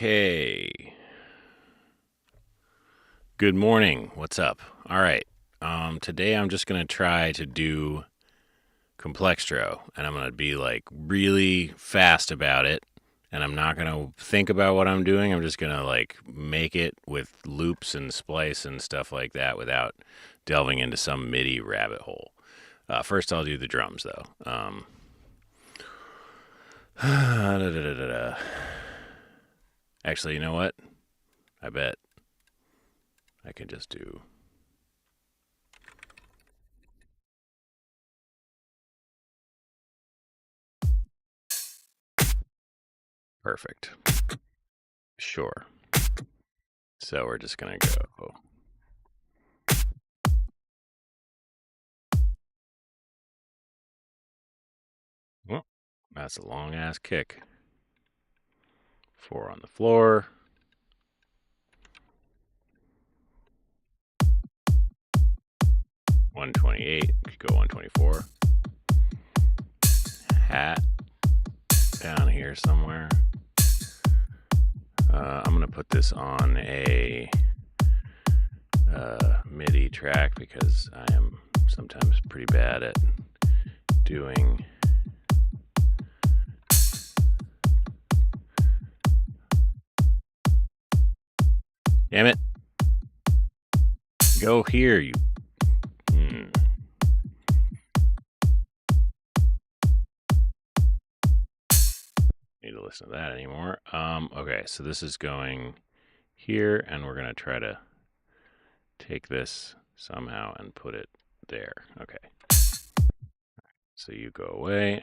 Okay. Good morning. What's up? All right. Today I'm just gonna try to do Complextro, and I'm gonna be like really fast about it, and I'm not gonna think about what I'm doing. I'm just gonna like make it with loops and splice and stuff like that without delving into some MIDI rabbit hole. First, I'll do the drums though. Actually, you know what? I bet I can just do. Perfect. Sure. So we're just going to go. Well, that's a long ass kick. 4 on the floor. $128. Could go 124. Hat down here somewhere. I'm gonna put this on a MIDI track because I am sometimes pretty bad at doing damn it. Go here, you. Need to listen to that anymore. Okay, so this is going here, and we're gonna try to take this somehow and put it there. Okay. So you go away.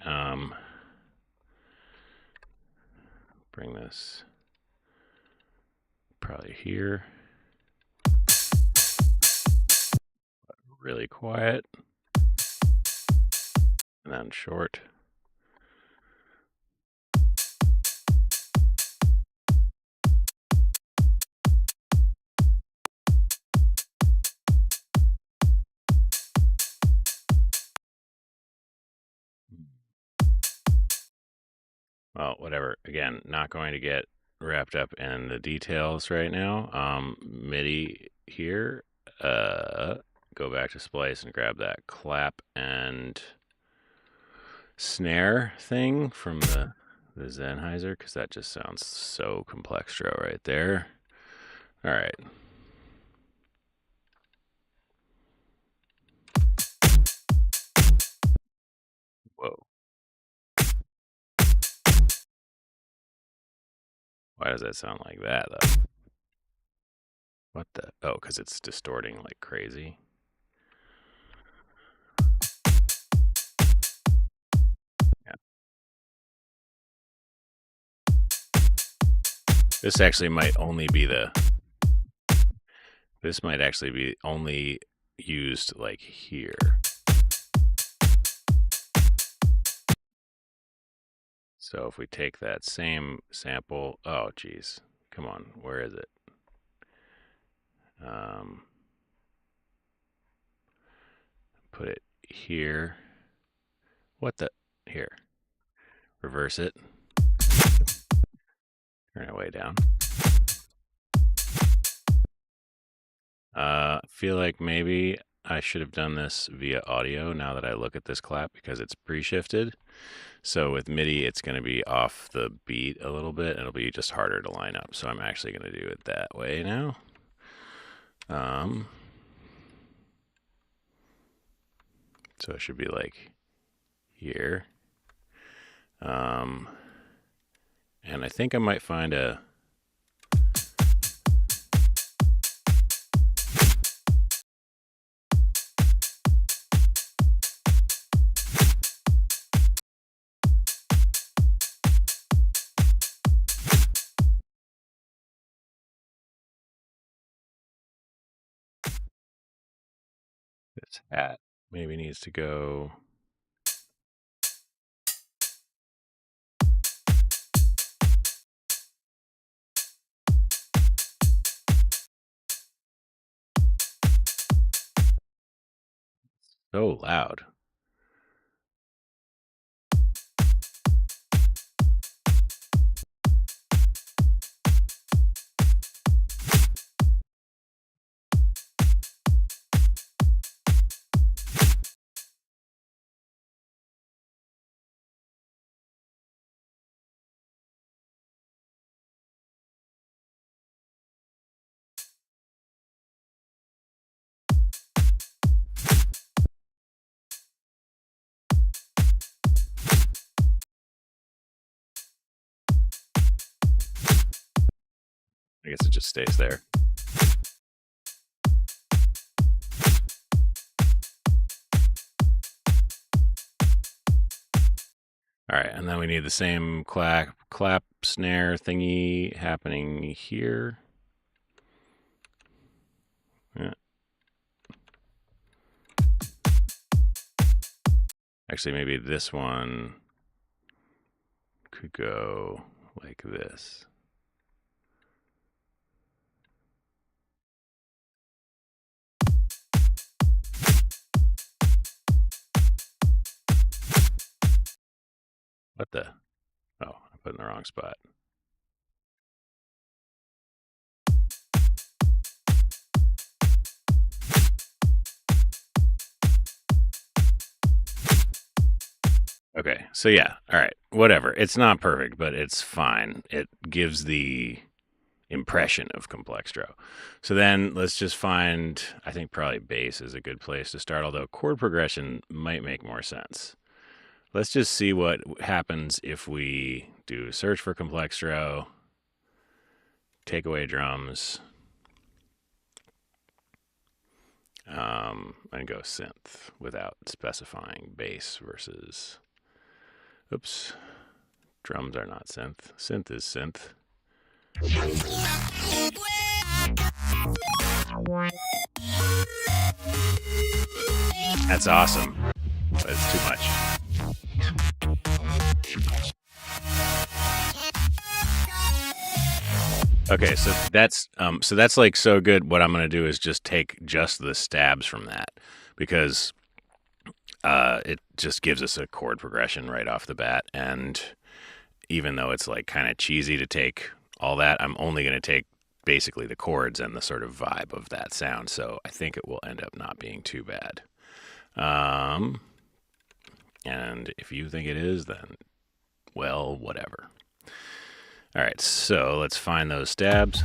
Bring this probably here. Really quiet. And then short. Well, whatever. Again, not going to get wrapped up in the details right now. MIDI here. Go back to splice and grab that clap and snare thing from the Sennheiser, because that just sounds so complextro right there. All right. Whoa. Why does that sound like that, though? What the? Oh, because it's distorting like crazy. Yeah. This actually might only be the. This might actually be only used like here. So if we take that same sample, oh geez, come on, where is it? Put it here. What the? Here. Reverse it. Turn it way down. Feel like maybe I should have done this via audio now that I look at this clap because it's pre-shifted. So with MIDI, it's going to be off the beat a little bit. And it'll be just harder to line up. So I'm actually going to do it that way now. So it should be like here. And I think I might find a. This hat maybe needs to go. So loud. I guess it just stays there. All right, and then we need the same clap snare thingy happening here. Yeah. Actually, maybe this one could go like this. What the? Oh, I put in the wrong spot. Okay, so yeah, all right, whatever. It's not perfect, but it's fine. It gives the impression of Complextro. So then let's just find, I think probably bass is a good place to start, although chord progression might make more sense. Let's just see what happens if we do search for Complextro, take away drums, and go synth without specifying bass versus, oops, drums are not synth. Synth is synth. That's awesome, but it's too much. Okay, so that's like so good. What I'm gonna do is just take just the stabs from that, because it just gives us a chord progression right off the bat. And even though it's like kind of cheesy to take all that, I'm only gonna take basically the chords and the sort of vibe of that sound. So I think it will end up not being too bad. And if you think it is, then, well, whatever. All right, so let's find those stabs.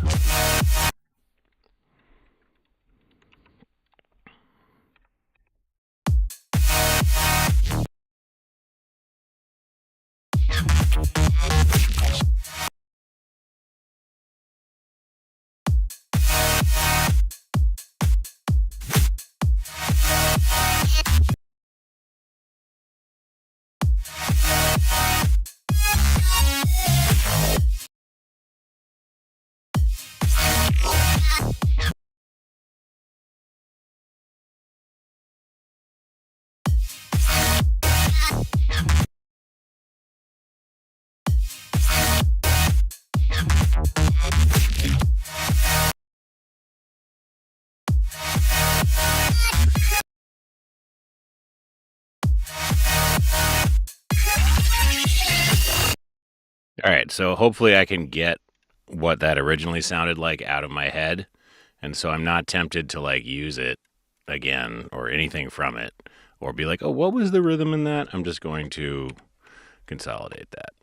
All right, so hopefully I can get what that originally sounded like out of my head, and so I'm not tempted to like use it again or anything from it, or be like, oh, what was the rhythm in that? I'm just going to consolidate that.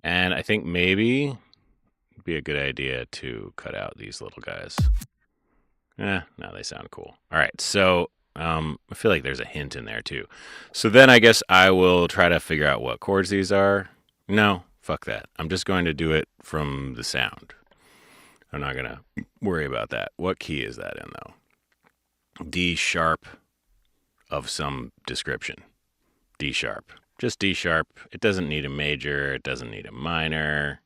And I think maybe it'd be a good idea to cut out these little guys. No, they sound cool. All right, so I feel like there's a hint in there too. So then I guess I will try to figure out what chords these are. No, fuck that. I'm just going to do it from the sound. I'm not going to worry about that. What key is that in, though? D sharp of some description. D sharp. Just D sharp. It doesn't need a major. It doesn't need a minor.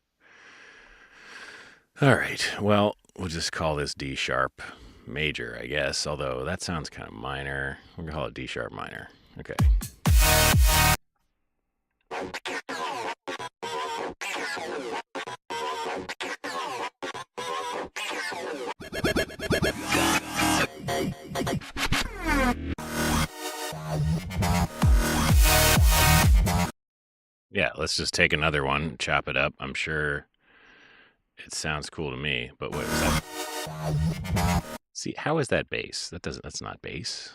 All right. Well, we'll just call this D sharp major, I guess. Although that sounds kind of minor. We're going to call it D sharp minor. Okay. Yeah, let's just take another one, chop it up. I'm sure it sounds cool to me, but what is that? See, how is that bass? That's not bass.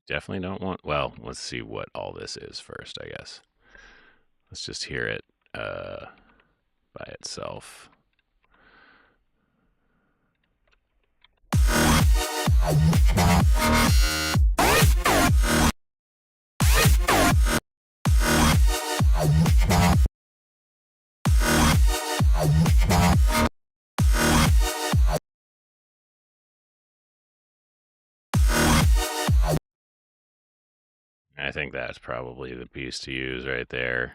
Definitely don't want, well, let's see what all this is first, I guess. Let's just hear it by itself. I think that's probably the piece to use right there.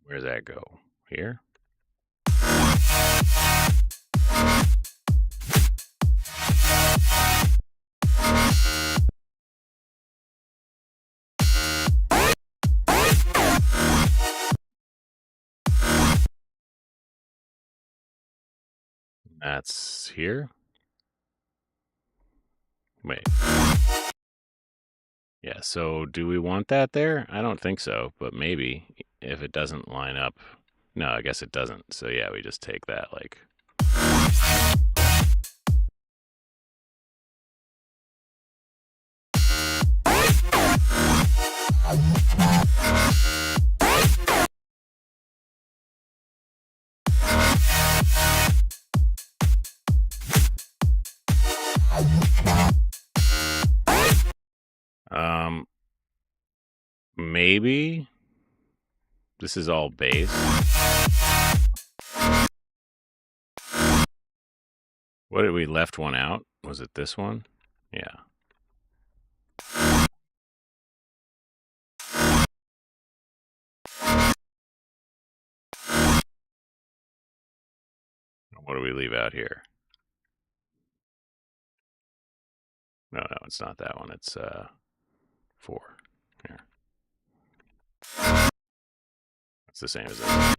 Where's that go? Here? That's here? Wait. Yeah, so do we want that there? I don't think so, but maybe if it doesn't line up. No, I guess it doesn't. So yeah, we just take that like. Maybe this is all bass. What did we left one out? Was it this one? Yeah. What do we leave out here? No, it's not that one. It's 4. Here. It's the same as this.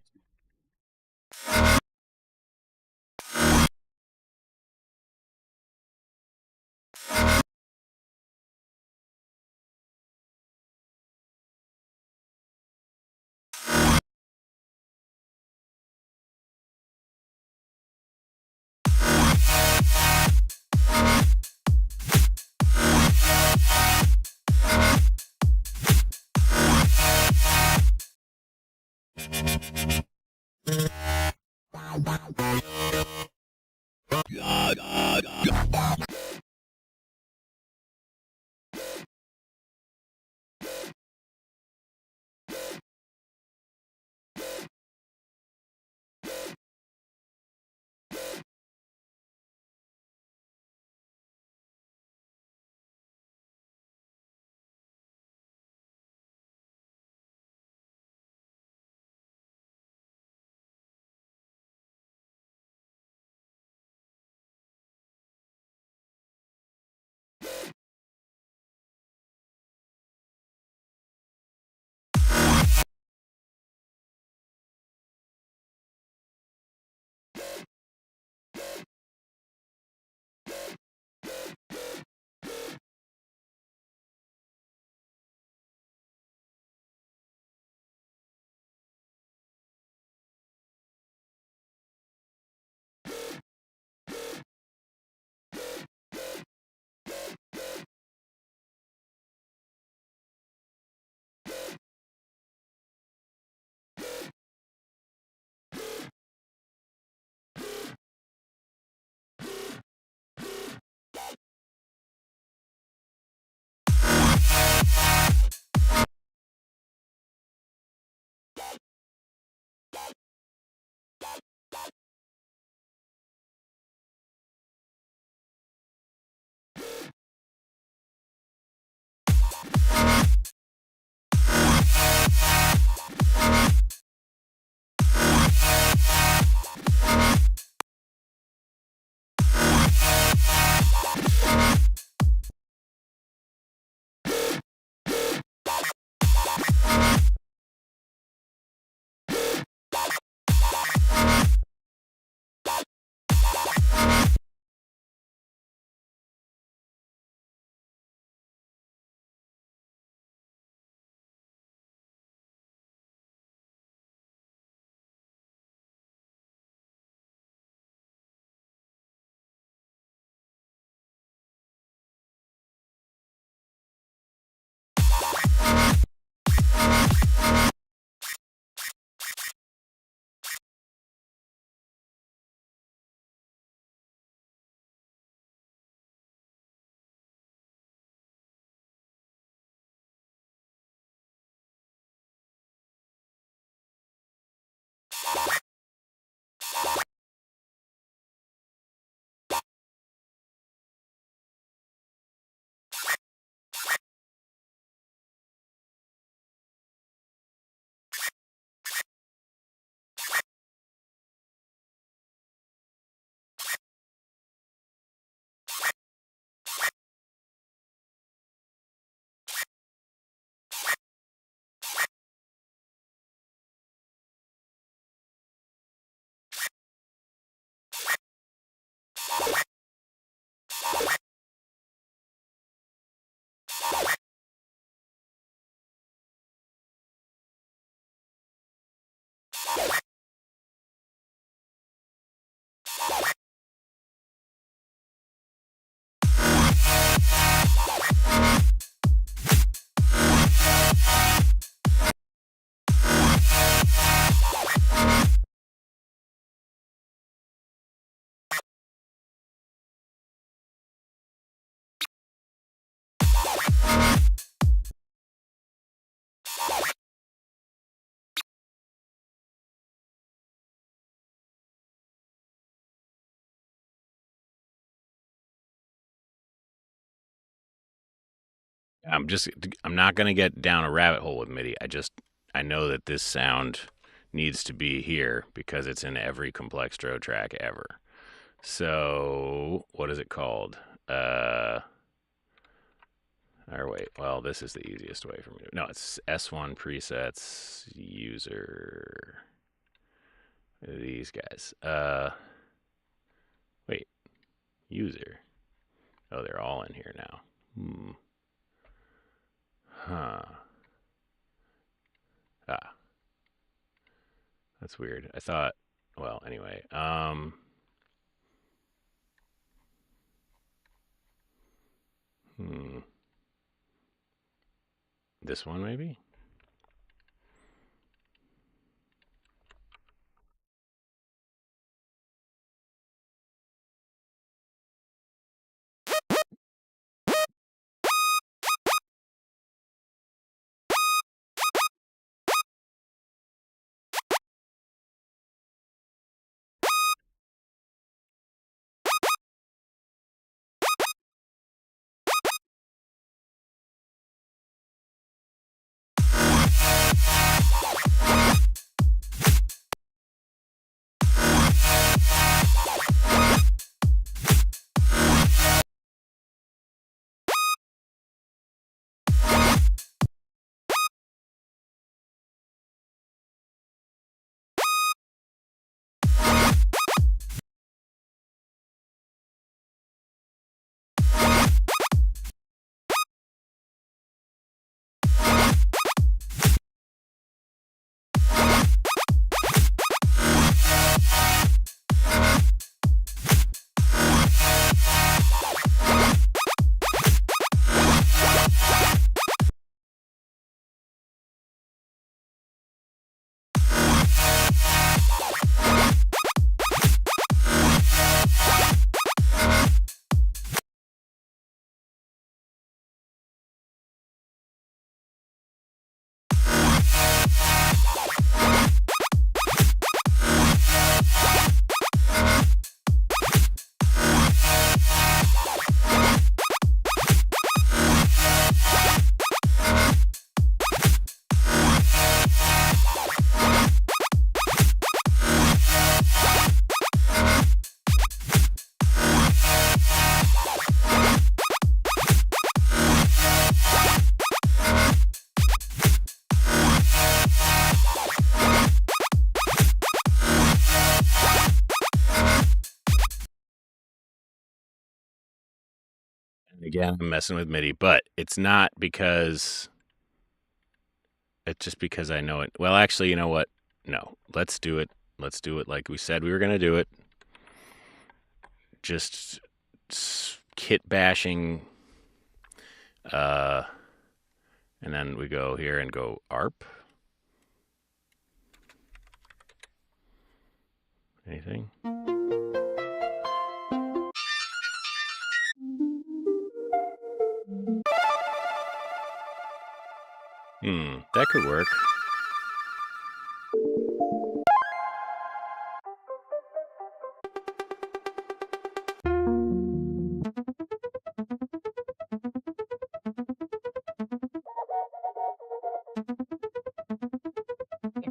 I'm not gonna get down a rabbit hole with MIDI. I know that this sound needs to be here because it's in every Complextro track ever. So what is it called? Or wait, well, this is the easiest way for me to. No, it's S1 presets user. These guys. Wait, user. Oh, they're all in here now. Huh. Ah, that's weird. I thought. Well, anyway. Hmm. This one maybe. Again, I'm messing with MIDI, but it's not because it's just because I know it. Well, actually, you know what? No, let's do it. Let's do it like we said we were gonna do it. Just kit bashing, uh, and then we go here and go ARP. Anything? That could work.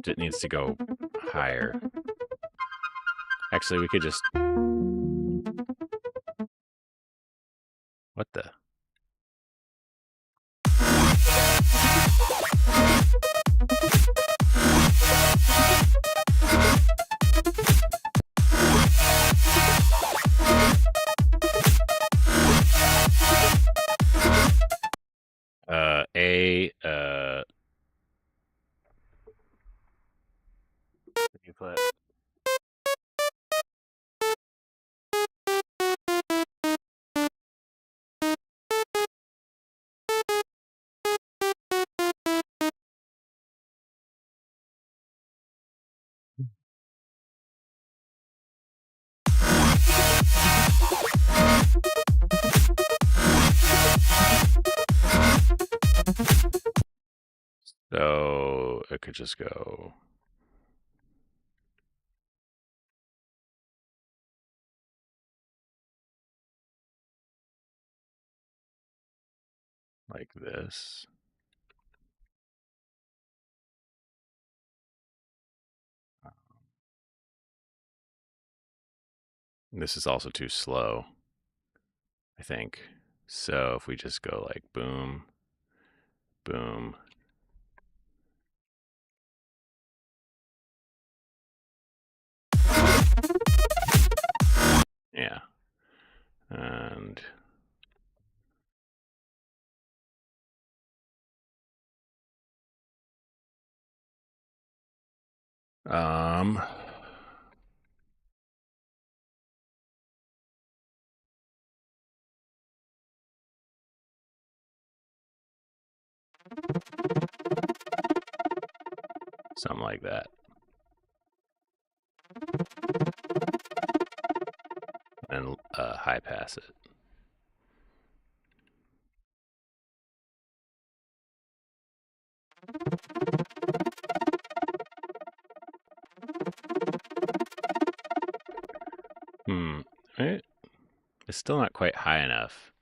It needs to go higher. Actually, we could just. What the? You put. So it could just go. like this. This is also too slow, I think. So if we just go like boom, boom. Yeah. And something like that. And high pass it. It's still not quite high enough.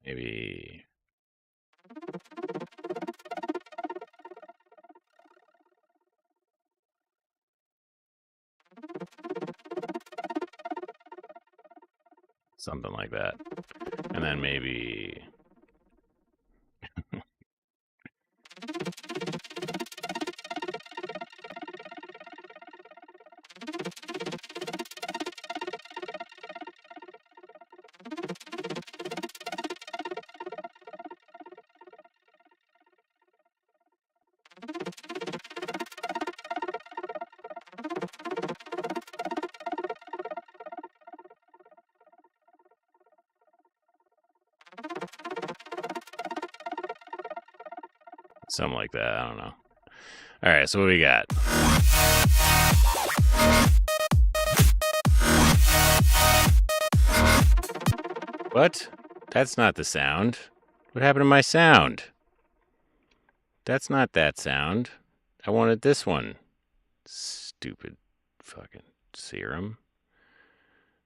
Maybe something like that. And then maybe something like that. I don't know. All right, so what do we got? What? That's not the sound. What happened to my sound? That's not that sound. I wanted this one. Stupid fucking serum.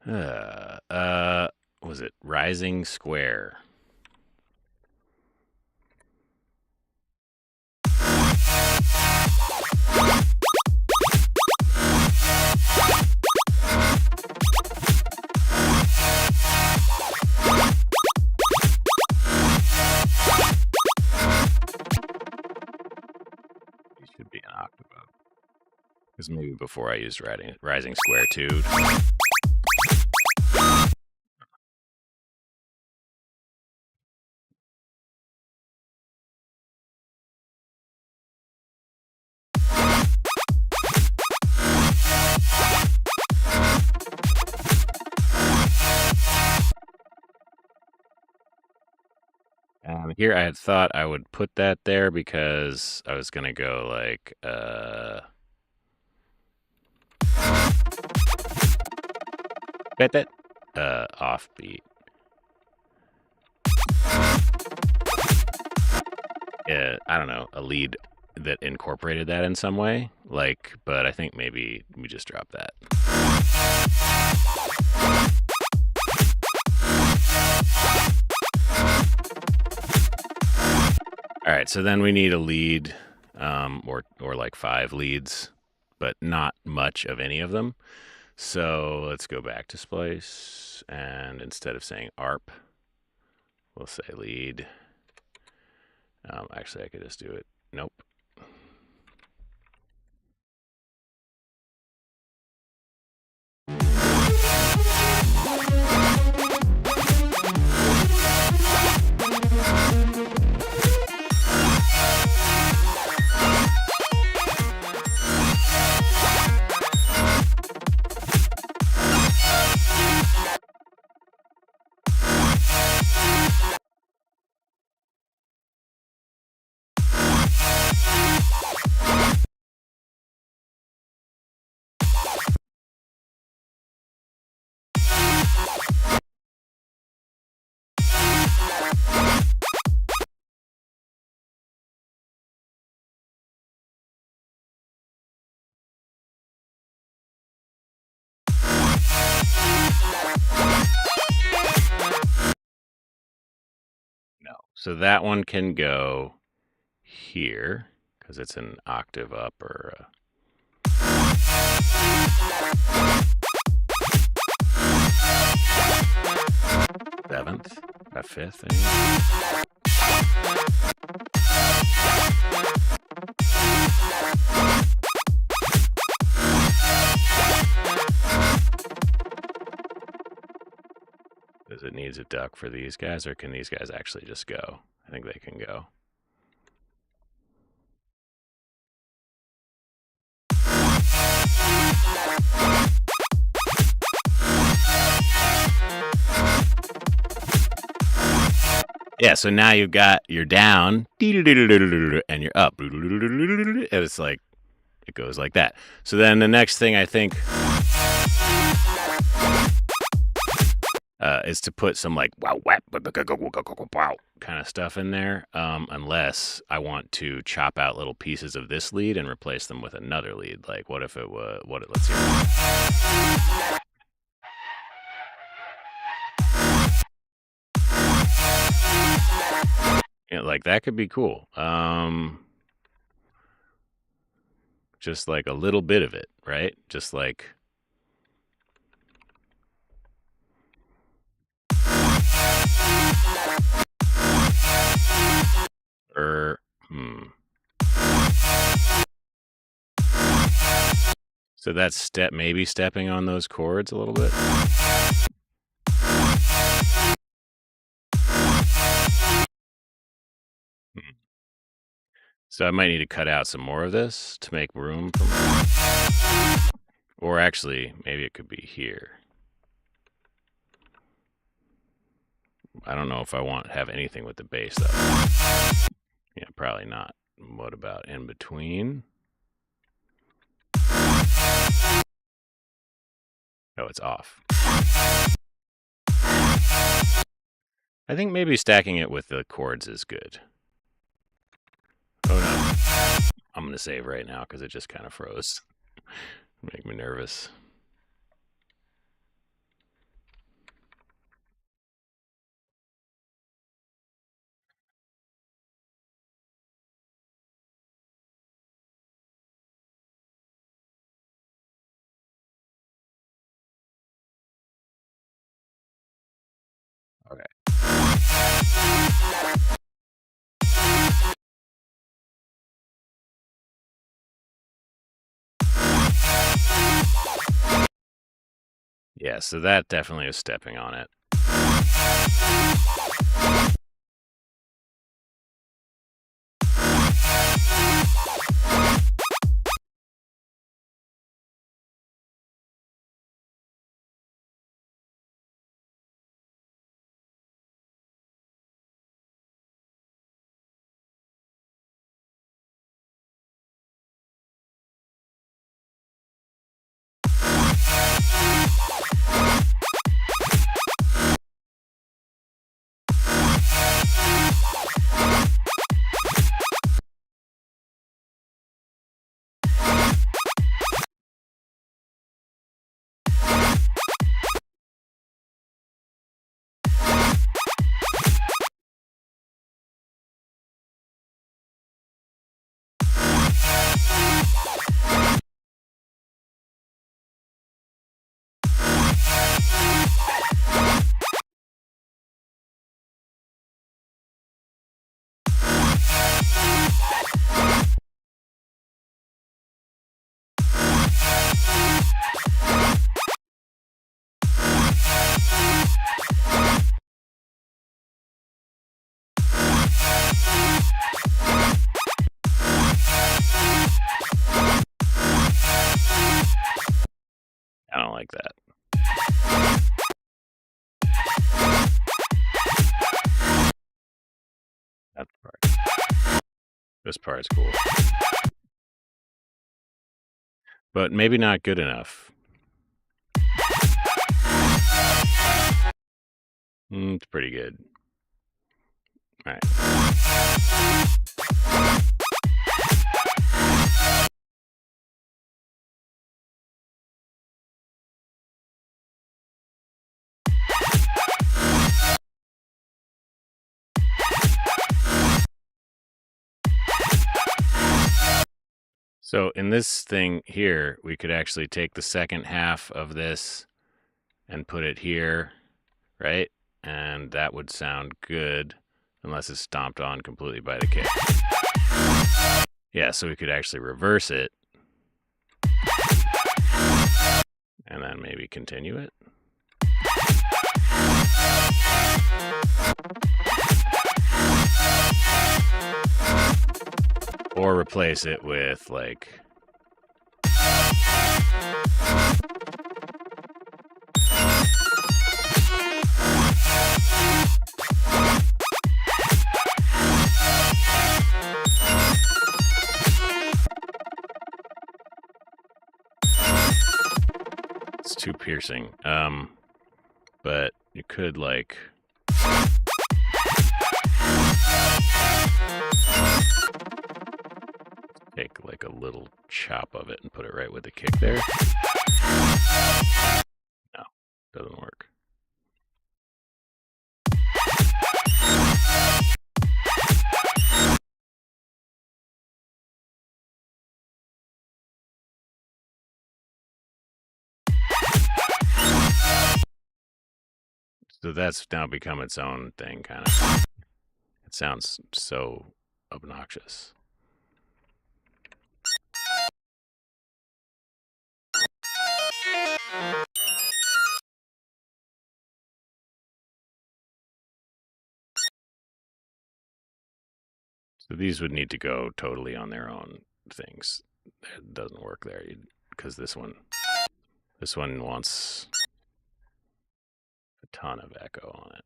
Was it Rising Square? Should be an octave up. Because maybe before I used Rising Square 2. Here I had thought I would put that there because I was going to go like, offbeat. I don't know, a lead that incorporated that in some way, like, but I think maybe we just drop that. All right, so then we need a lead, or like 5 leads, but not much of any of them. So let's go back to Splice, and instead of saying ARP, we'll say lead. Actually, I could just do it. Nope. So that one can go here because it's an octave up or seventh, a fifth. Does it need a duck for these guys, or can these guys actually just go? I think they can go. Yeah, so now you're down, and you're up, and it's like, it goes like that. So then the next thing I think is to put some like wow kind of stuff in there, unless I want to chop out little pieces of this lead and replace them with another lead. Like, what if it was let's hear. Yeah, like that could be cool. Just like a little bit of it, right? Just like. So that's maybe stepping on those chords a little bit. So I might need to cut out some more of this to make room for or actually, maybe it could be here. I don't know if I want to have anything with the bass, though. Yeah, probably not. What about in between? Oh, it's off. I think maybe stacking it with the chords is good. Oh, no. I'm going to save right now because it just kind of froze. Make me nervous. Okay. Yeah, so that definitely is stepping on it. I don't like that. That part. This part's cool. But maybe not good enough. It's pretty good. All right. So in this thing here, we could actually take the second half of this and put it here, right? And that would sound good unless it's stomped on completely by the kick. Yeah, so we could actually reverse it and then maybe continue it. Or replace it with like it's too piercing. But you could like take like a little chop of it and put it right with the kick there. No, doesn't work. So that's now become its own thing, kind of. It sounds so obnoxious. So these would need to go totally on their own things. It doesn't work there because this one wants a ton of echo on it.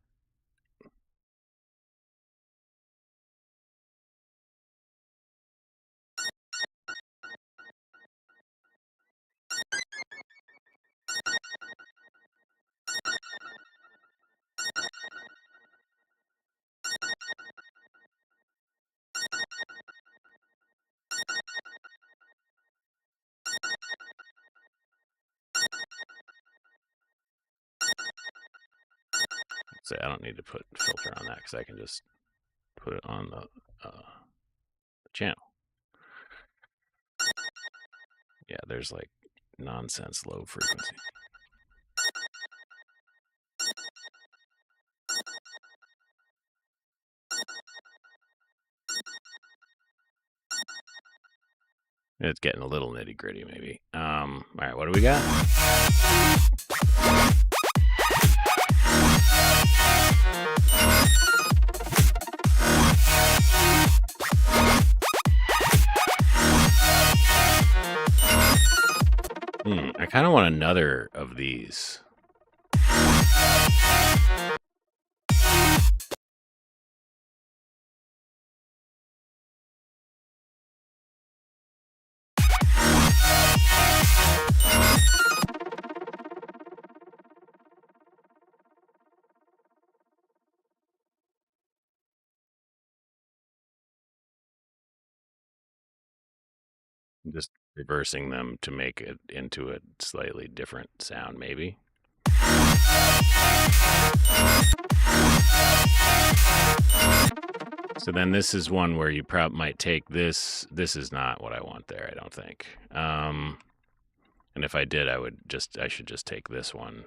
So I don't need to put filter on that because I can just put it on the channel. Yeah, there's like nonsense low frequency. It's getting a little nitty gritty, maybe. All right, what do we got? I kind of want another of these. Just reversing them to make it into a slightly different sound, maybe. So then this is one where you might take this. This is not what I want there, I don't think. And if I did, I should just take this one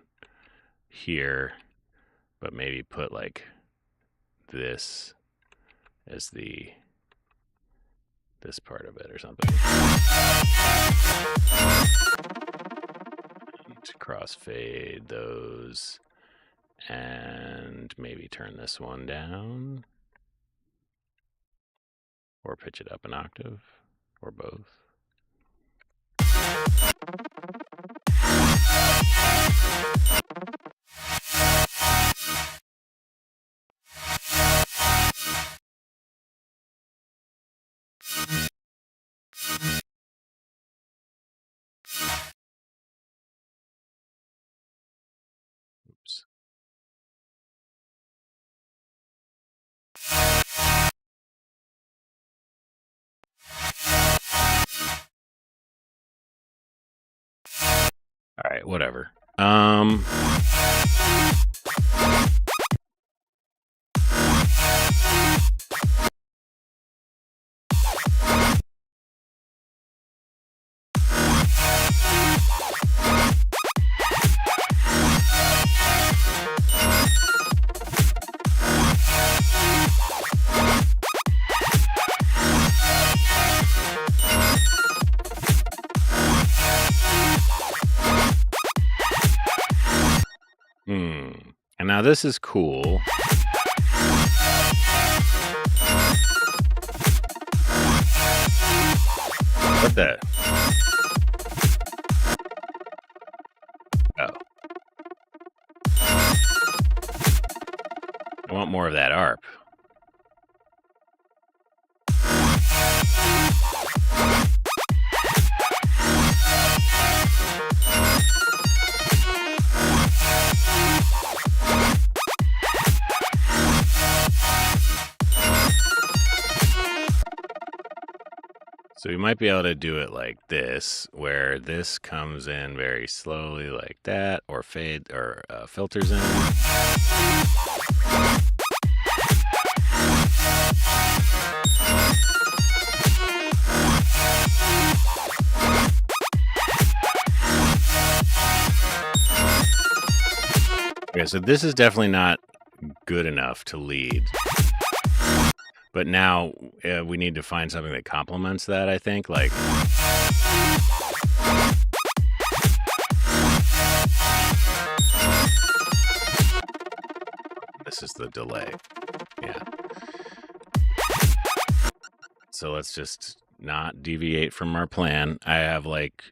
here, but maybe put like this as this part of it or something. And crossfade those and maybe turn this one down or pitch it up an octave or both. Oops. All right, whatever. Now this is cool. What the? Oh. I want more of that ARP. So we might be able to do it like this, where this comes in very slowly like that, or fade or filters in. Okay, so this is definitely not good enough to lead. But now we need to find something that complements that, I think. Like, this is the delay. Yeah. So let's just not deviate from our plan. I have like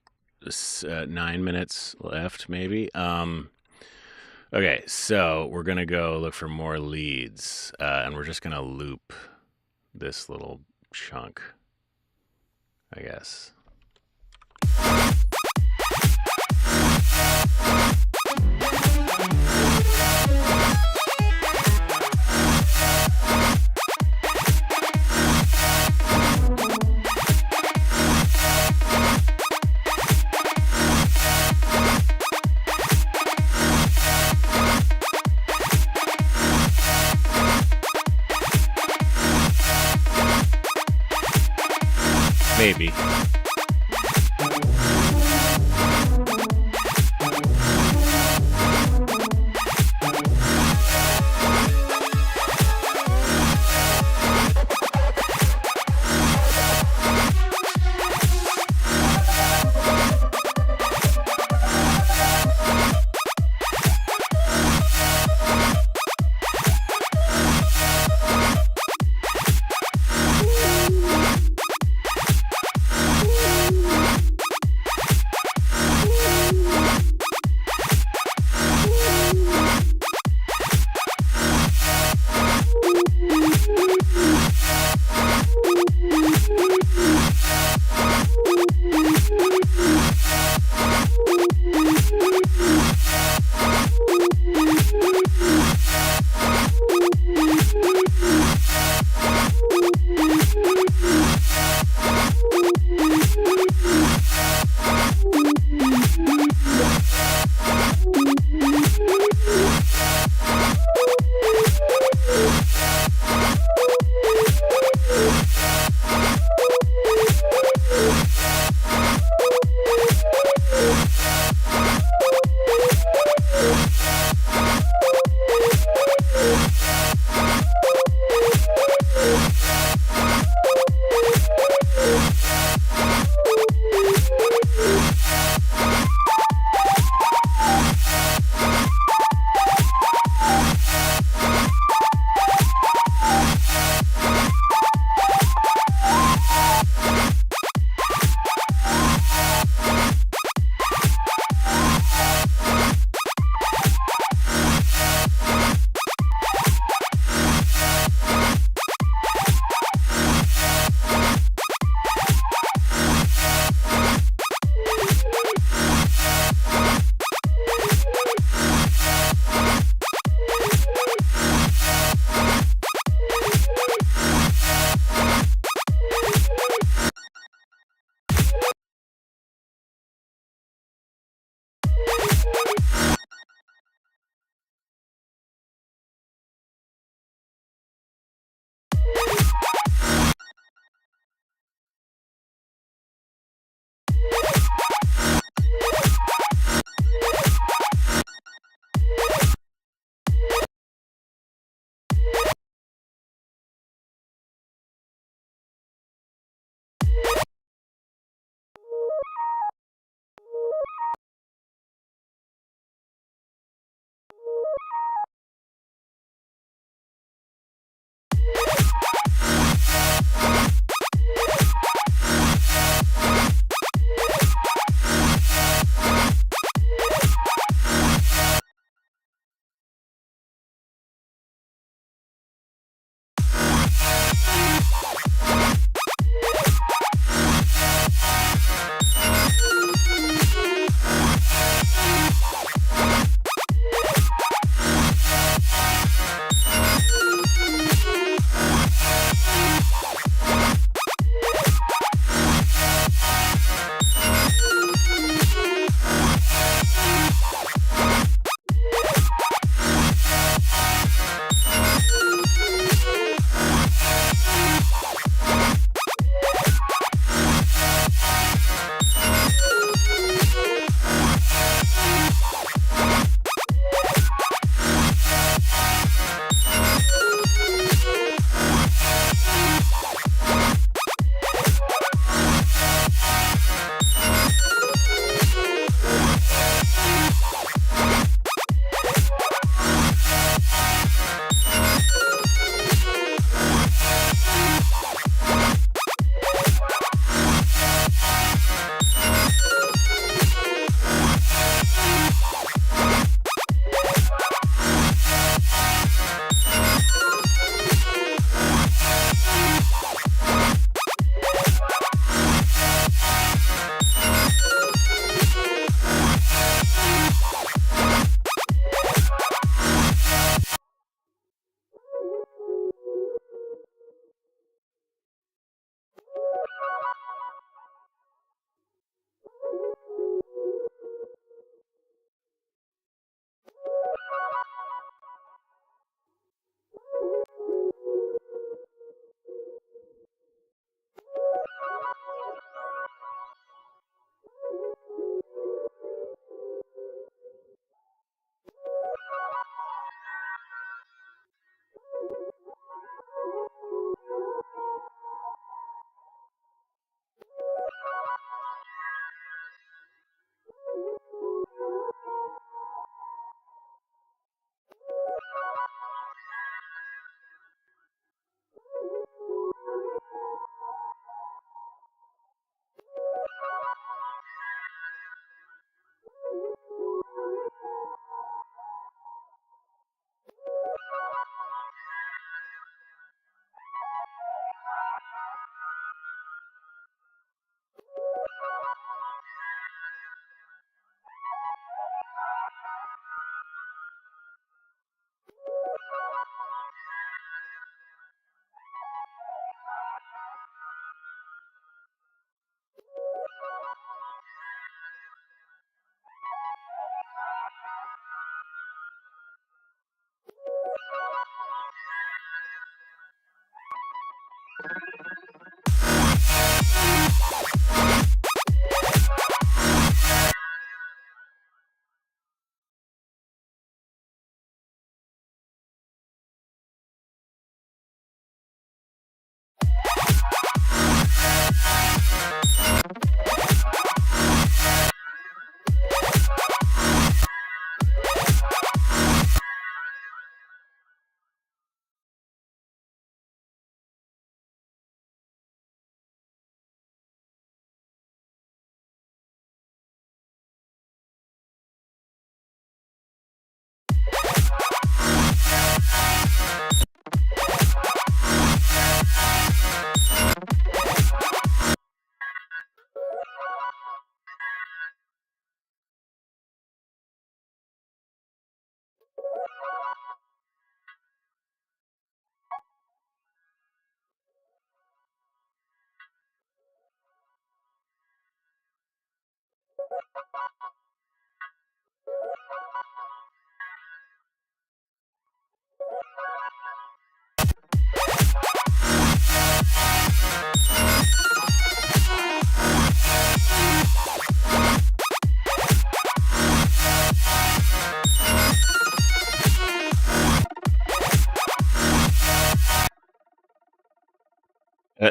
9 minutes left, maybe. Okay, so we're going to go look for more leads, and we're just going to loop this little chunk, I guess. Maybe.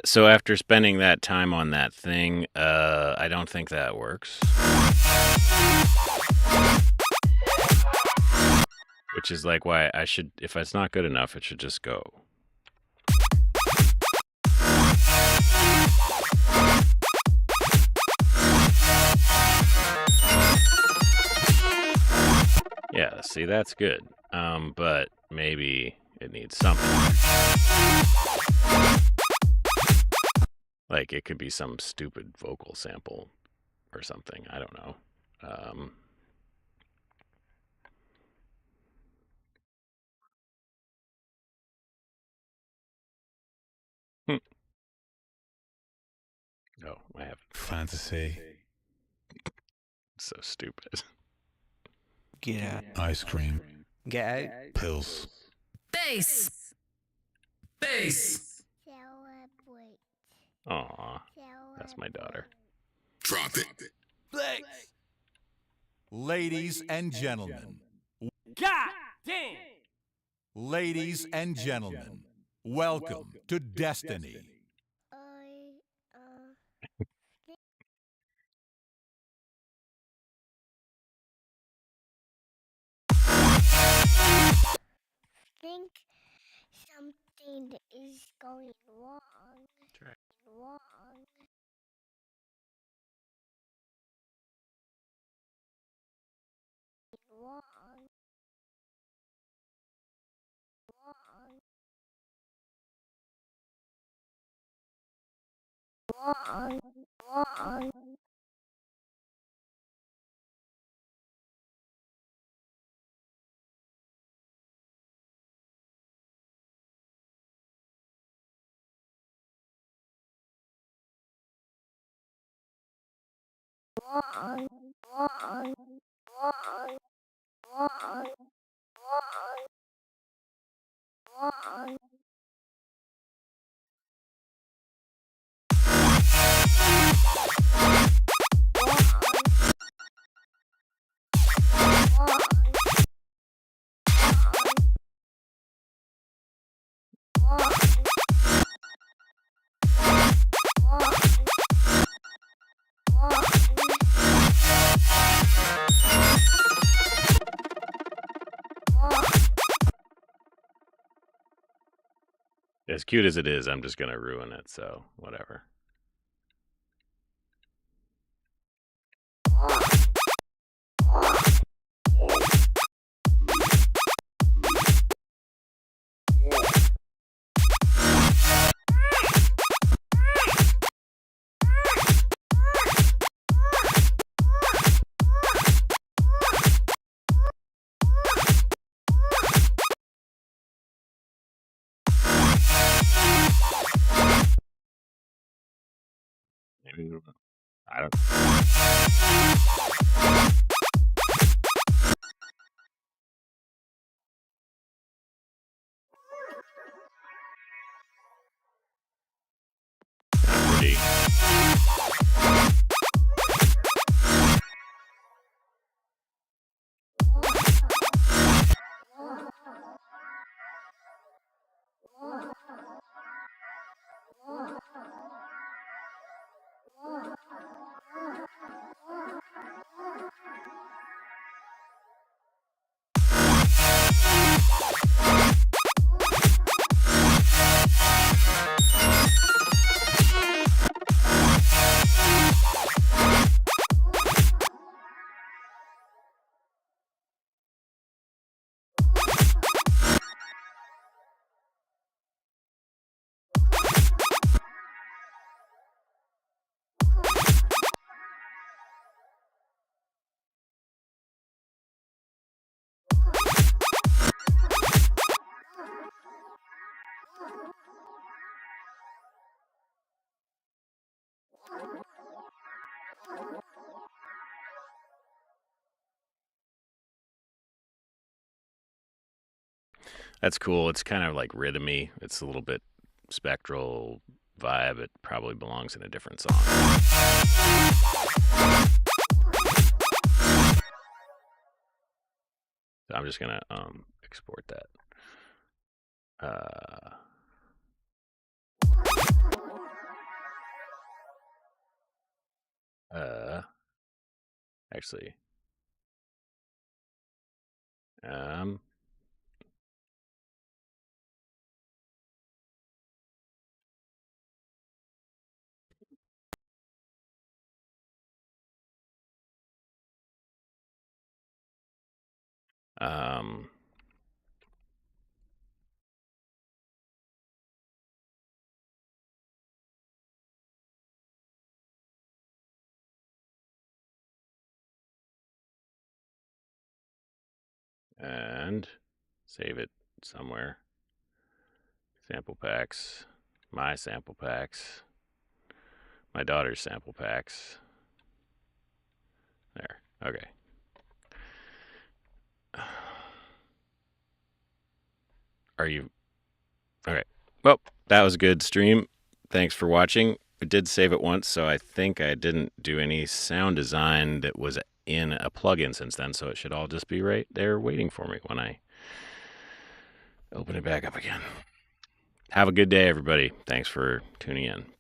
So after spending that time on that thing, I don't think that works. Which is like why I should, if it's not good enough, it should just go. Yeah, see, that's good. But maybe it needs something. Like it could be some stupid vocal sample or something. I don't know. Hmm. Oh, I have Fantasy. so stupid. Get out. Ice cream. Get out. Pills. Bass. Bass. Celebrate. Aw, that's my daughter. Drop it. Flex. Ladies and gentlemen, God damn. ladies and gentlemen, welcome to Destiny. Think something is going wrong. Try. Wrong. Wrong. Wrong. Wrong. Wrong. Wrong. Wrong. Wrong. Wrong. As cute as it is, I'm just gonna ruin it. So whatever. Maybe I don't. Pretty. That's cool. It's kind of like rhythmy. It's a little bit spectral vibe. It probably belongs in a different song. So I'm just gonna export that. Actually, um, um, and save it somewhere. Sample packs, my sample packs, my daughter's sample packs. There. Okay. Are you okay? Well, that was a good stream. Thanks for watching. I did save it once, so I think I didn't do any sound design that was in a plugin since then, so it should all just be right there waiting for me when I open it back up again. Have a good day, everybody. Thanks for tuning in.